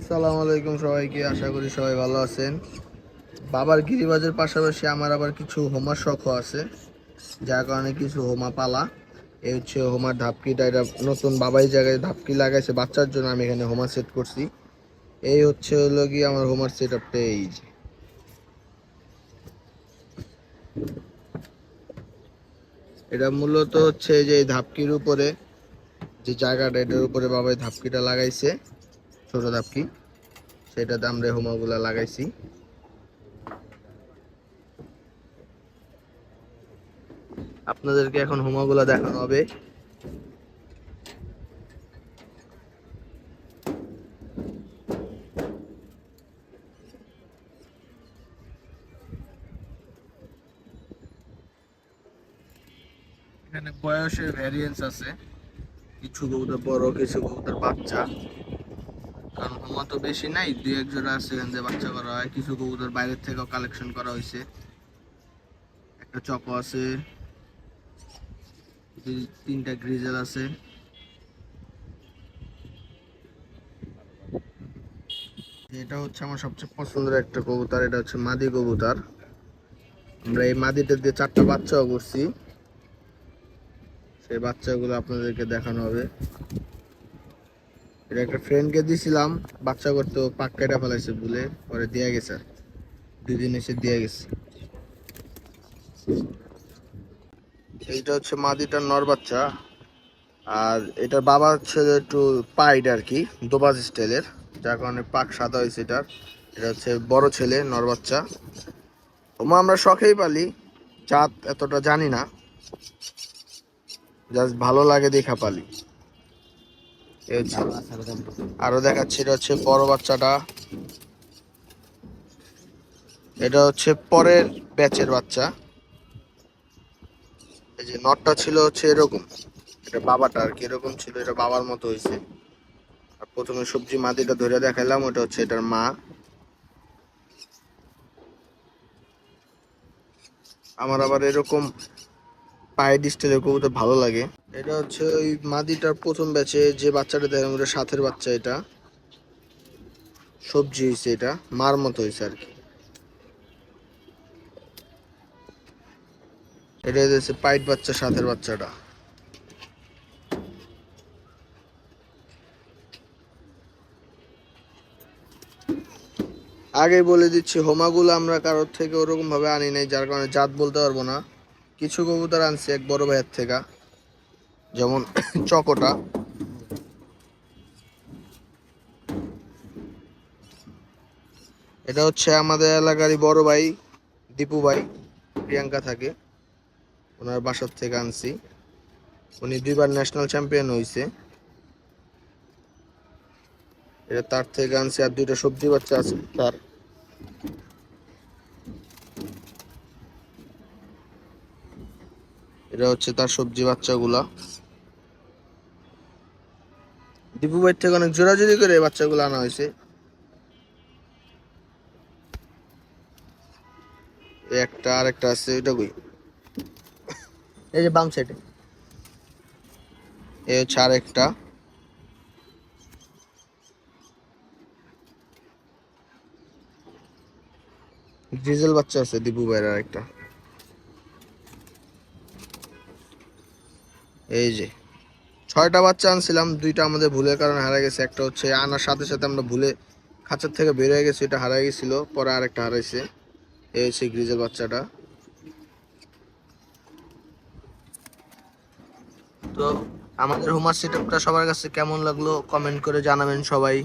আসসালামু আলাইকুম সবাইকে, আশা করি সবাই ভালো আছেন। বাবার গিরিবাজের পাশাপাশি আমার আবার কিছু হোমার শখও আছে, যার কারণে কিছু হোমা পালা। এই হচ্ছে হোমার ধাপকিটা, এটা নতুন বাবাই জায়গায় ধাপকি লাগাইছে বাচ্চার জন্য, আমি এখানে হোমা সেট করছি। এই হচ্ছে হলো কি আমার হোমার সেট আপটা। এই যে এটা মূলত হচ্ছে যে এই ধাপকির উপরে যে জায়গাটা, এটার উপরে বাবাই ধাপকিটা লাগাইছে, ছোট ধাপকি, সেটাতে আমরা হোমাগুলা লাগাইছি। আপনাদেরকে এখন হোমাগুলা দেখানো হবে। এখানে বয়সের ভ্যারিয়েন্স আছে, কিছু কবুতর বড়, কিছু কবুতর বাচ্চা। কারণ হোমা তো বেশি নাই, দুই এক জোড়া আছে এখান থেকে বাচ্চা করা হয়। কিছু কবুতর বাইরের থেকেও কালেকশন করা হয়েছে। একটা চকো আছে, তিনটা গ্রিজেল আছে। এটা হচ্ছে আমার সবচেয়ে পছন্দের একটা কবুতর, এটা হচ্ছে মাদি কবুতর। আমরা এই মাদিটা দিয়ে 4টা বাচ্চাও করছি, সেই বাচ্চাগুলো আপনাদেরকে দেখানো হবে। এটা একটা ফ্রেন্ডকে দিছিলাম বাচ্চা করতে, পাক কেটে ফেলাইছে বলে, পরে দিয়ে গেছে, 2 দিন এসে দিয়ে গেছে। এইটা হচ্ছে মাদিটার নর বাচ্চা, আর এটার বাবা হচ্ছে একটু পাইড আর কি, দোবাজ স্টাইলের, যার কারণে পাক সাদা হয়েছে এটার। এটা হচ্ছে বড় ছেলে, নর বাচ্চা। ওমা আমরা শখেই পালি, জাত এতটা জানি না, জাস্ট ভালো লাগে দেখা পালি। এই হচ্ছে, আরো দেখাচ্ছি, এটা হচ্ছে বড় বাচ্চাটা। এটা হচ্ছে পরের ব্যাচের বাচ্চা। এই যে নটটা ছিল হচ্ছে এরকম, এটা বাবাটা আর কি এরকম ছিল, এটা বাবার মতো হয়েছে। আর প্রথমে সবজি মাদিটা ধরে দেখাইলাম, ওটা হচ্ছে এটার মা। আমার আবার এরকম পায়ের স্টাইলের কবুতর ভালো লাগে। এটা হচ্ছে ওই মাদিটার প্রথম ব্যাচে যে বাচ্চাটা দেখলাম, ওটা সাথের বাচ্চা। এটা সবজি হয়েছে, এটা মার মতো হয়েছে আর কি। এটা হচ্ছে পাইট বাচ্চা, সাথের বাচ্চাটা। আগেই বলে দিচ্ছি, হোমাগুলো আমরা কারোর থেকে ওরকম ভাবে আনি নাই, যার কারণে জাত বলতে পারবো না। কিছু কবুতর আনছি এক বড় ভাইয়ের থেকে, যেমন চকোটা। এটা হচ্ছে আমাদের এলাকারই বড় ভাই, দীপু ভাই, প্রিয়াঙ্কা থাকে, ওনার বাসার থেকে আনছি। উনি 2বার ন্যাশনাল চ্যাম্পিয়ন হয়েছে, এটা তার থেকে আনছি। আর 2টা সবজি বাচ্চা আছে তার। এটা হচ্ছে তার সবজি বাচ্চাগুলা। দীপু ভাই থেকে অনেক জোরাজুরি করে এই বাচ্চাগুলো আনা হয়েছে। একটা আর একটা আছে, এটা কই, এই যে বাম সাইডে। এই হচ্ছে আর একটা। ডিজেল বাচ্চা আছে দীপু ভাইয়ের আর একটা। এই যে 6টা বাচ্চা আনছিলাম, 2টা আমাদের ভুলের কারণে হারা গেছে। একটা হচ্ছে আনার সাথে সাথে আমরা ভুলে খাঁচার থেকে বের হয়ে গেছে, এটা হারা গেছিল, পরে আরেকটা হারাইছে। এই হচ্ছে গ্রিজেল বাচ্চাটা। তো আমাদের হোমওয়ার্ক সেটআপটা সবার কাছে কেমন লাগলো কমেন্ট করে জানাবেন সবাই।